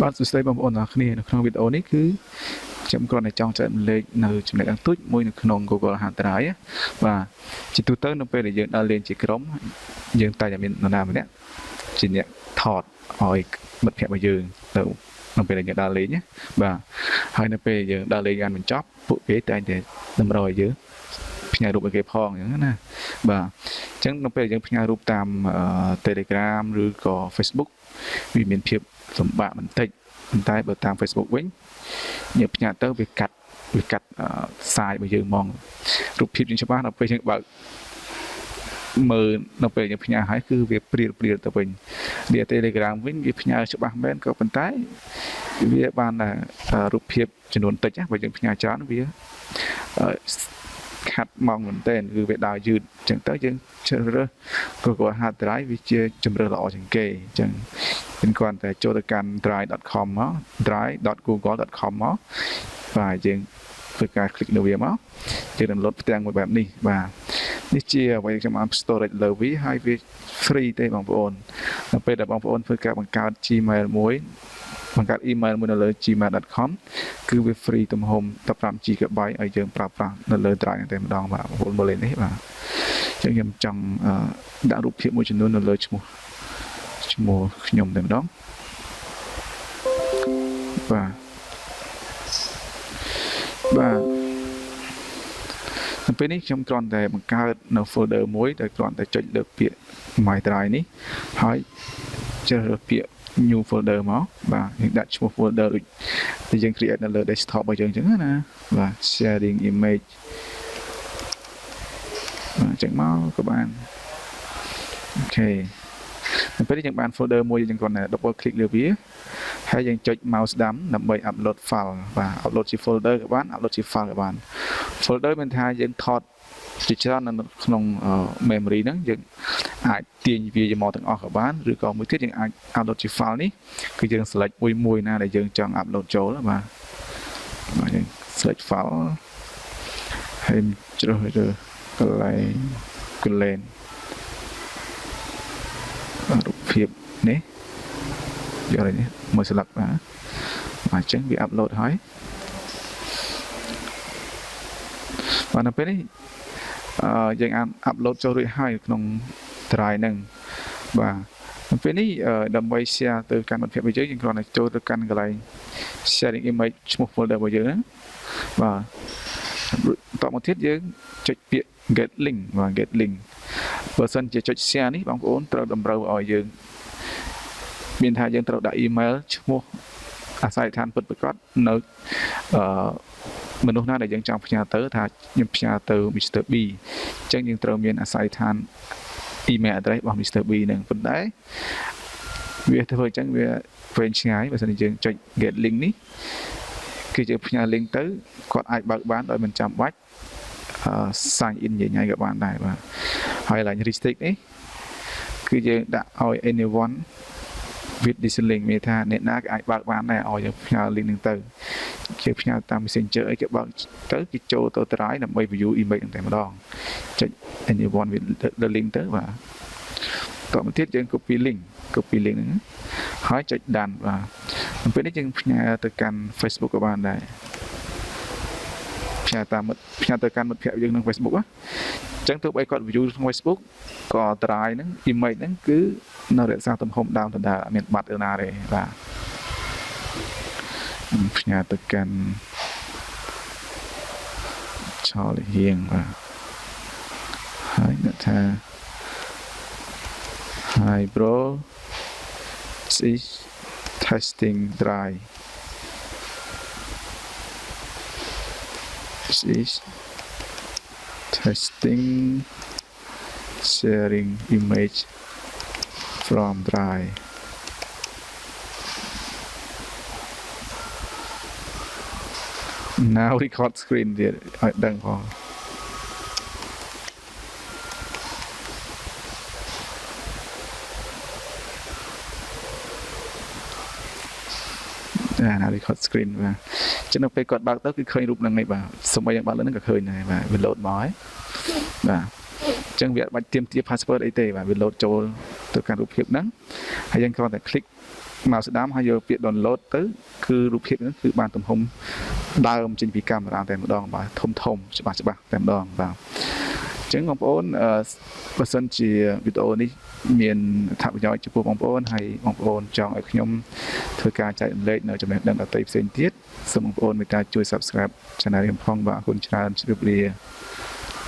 បាទសួស្តីបងប្អូនទាំងអស់គ្នានៅក្នុងវីដេអូនេះគឺខ្ញុំគ្រាន់តែចង់ចែករំលែកនៅចំណេះដឹងទូចមួយនៅក្នុង Google Hard Drive បាទជាទូទៅនៅពេលដែលយើងដើរលេងជាក្រុមយើងតែតែមាននរណាម្នាក់ជាអ្នកថតឲ្យមិត្តភ័ក្តិរបស់យើងនៅពេលដែលយើងដើរលេងណាបាទហើយនៅពេលយើងដើរលេងបានបញ្ចប់ពួកគេតែងតែតម្រូវឲ្យយើងផ្ញើរូបឲ្យគេផងអញ្ចឹងណាបាទអញ្ចឹងនៅពេលយើងផ្ញើរូបតាម Telegram ឬក៏ Facebook វាមានភាពលំបាកបន្តិចប៉ុន្តែបើតាម Facebook វិញយើងផ្ញើទៅវាកាត់សាយរបស់យើងហ្មងរូបភាពយើងច្បាស់ដល់ពេលយើងបើកមើលនៅពេលយើងផ្ញើឲ្យគឺវាព្រាលទៅវិញវា Telegram វិញវាផ្ញើច្បាស់មែនក៏ប៉ុន្តែវាបានរូបភាពចំនួនតិចបើយើងផ្ញើច្រើនវាខាត់ម៉ោងមែនតើគឺវាដើរយឺតអញ្ចឹងទៅយើងជ្រើសរើស Google Hard Drive វាជាជម្រើសល្អជាងគេអញ្ចឹងយើងគ្រាន់តែចូលទៅកាន់ drive.com មក drive.google.com មកបាទយើងធ្វើការคลิกនៅវាមកយើង download ផ្ទាំងមួយបែបនេះបាទនេះជាអ្វីខ្ញុំបាន storage លើវាហើយវា free ទេបងប្អូនដល់ពេលដែលបងប្អូនធ្វើការបង្កើត Gmail មួយបង្កើត email មួយនៅលើ gmail.com គឺវា free ទំហំ 15GB ឲ្យយើងប្រើប្រាស់នៅលើ drive តែម្ដងបាទបងប្អូនមើលលេងនេះបាទអញ្ចឹងខ្ញុំចង់ដាក់រូបភាពមួយចំនួននៅលើឈ្មោះខ្ញុំតែម្ដងបាទនៅពេលនេះខ្ញុំគ្រាន់តែបង្កើតនៅ folder មួយដែលគ្រាន់តែចុចលើពាក្យ My Drive នេះហើយជ្រើសរើសពាក្យ new folder មកបាទយើងដាក់ឈ្មោះ folder ដូចដែលយើង create នៅលើ desktop របស់យើងអញ្ចឹងណាបាទ sharing image បាទអញ្ចឹងមកក៏បានអូខេនៅពេលនេះយើងបាន folder មួយយើងគ្រាន់តែ double click លើវាហើយយើងចុច mouse ស្ដាំដើម្បី upload file បាទ upload ជា folder ក៏បាន upload ជា file ក៏បាន folder មានថាយើងថតជាច្រើននៅក្នុង memory ហ្នឹងយើងអាចទាញវាមកទាំងអស់ក៏បានឬក៏មួយទៀតយើងអាច upload ជា file នេះគឺយើង select មួយណាដែលយើងចង់ upload ចូលបាទយើង select file ហើយជ្រើសរើសកន្លែងរូបភាពនេះយកនេះមួយស្លឹកបាទអញ្ចឹងវា upload ហើយបាទនៅពេលនេះយើងអាច upload ចូលរួចហើយក្នុង drive ហ្នឹងបាទនៅពេលនេះដើម្បី share ទៅកាន់មិត្តភ័ក្តិរបស់យើងគ្រាន់តែចូលទៅកាន់កន្លែង sharing image ឈ្មោះ folder របស់យើងហ្នឹងបាទបន្តមកទៀតយើងចុចពាក្យ get link បាទ get link បើសិនជាចុច share នេះបងប្អូនត្រូវតម្រូវឲ្យយើងមានថាយើងត្រូវដាក់ email ឈ្មោះអាស័យដ្ឋានពិតប្រាកដនៅមនុស្សណាដែលយើងចង់ផ្ញើទៅថាខ្ញុំផ្ញើទៅ Mr. B អញ្ចឹងយើងត្រូវមានអាស័យដ្ឋាន email address របស់ Mr. B នឹងប៉ុន្តែវាធ្វើអញ្ចឹងវាវែងឆ្ងាយបើសិនជាយើងចុច get link នេះគឺយើងផ្ញើ link ទៅគាត់អាចបើកបានដោយមិនចាំបាច់ sign in ញ៉ៃក៏បានដែរបាទហើយឡើង restrict នេះគឺយើងដាក់ឲ្យ anyone with this link មានថាអ្នកណាក៏អាចបើកបានដែរឲ្យយើងផ្ញើ link ហ្នឹងទៅគេផ្ញើតាម Messenger អីគេបើកទៅគេចូលទៅ Drive ដើម្បី view image ហ្នឹងតែម្ដងចុច anyone with the link ទៅបាទតទៅទៀតយើង copy link ហ្នឹងហើយចុច done បាទពេលនេះយើងផ្ញើទៅកាន់ Facebook ក៏បានដែរផ្ញើទៅកាន់មិត្តភ័ក្តិយើងក្នុង Facebook អញ្ចឹងទោះបីគាត់ view ក្នុង Facebook ក៏ Drive ហ្នឹង image ហ្នឹងគឺនៅរក្សាទំហំដើមដដែលអត់មានបាត់ណាទេបាទផ្ញើទៅកាន់ឆោលហៀងបាទហើយអ្នកថា Hi bro this is testing Drive this is testing sharing image from Drive now record screen ទៀតឲ្យដឹងផងnow record screen បាទចឹងនៅពេលគាត់បើកទៅគឺឃើញរូបហ្នឹងឯងបាទសូម្បីយ៉ាងបើកលើហ្នឹងក៏ឃើញដែរបាទវា load មកហើយបាទអញ្ចឹងវាអត់បាច់ទាមទារ password អីទេបាទវា load ចូលទៅកាន់រូបភាពហ្នឹងហើយយើងគ្រាន់តែ click មកស្ដាមហើយយកពាក្យ download ទៅគឺរូបភាពហ្នឹងគឺបានទំហំដើមចេញពីកាមេរ៉ាតែម្ដងបាទធំច្បាស់តែម្ដងបាទអញ្ចឹងបងប្អូនបើសិនជាវីដេអូនេះមានអត្ថប្រយោជន៍ចំពោះបងប្អូនហើយបងប្អូនចង់ឲ្យខ្ញុំធ្វើការចែករំលែកនៅចំណេះដឹងដទៃផ្សេងទៀតសូមបងប្អូនមេត្តាជួយ Subscribe Channel ខ្ញុំផងបាទអរគុណច្រើនជម្រាបលា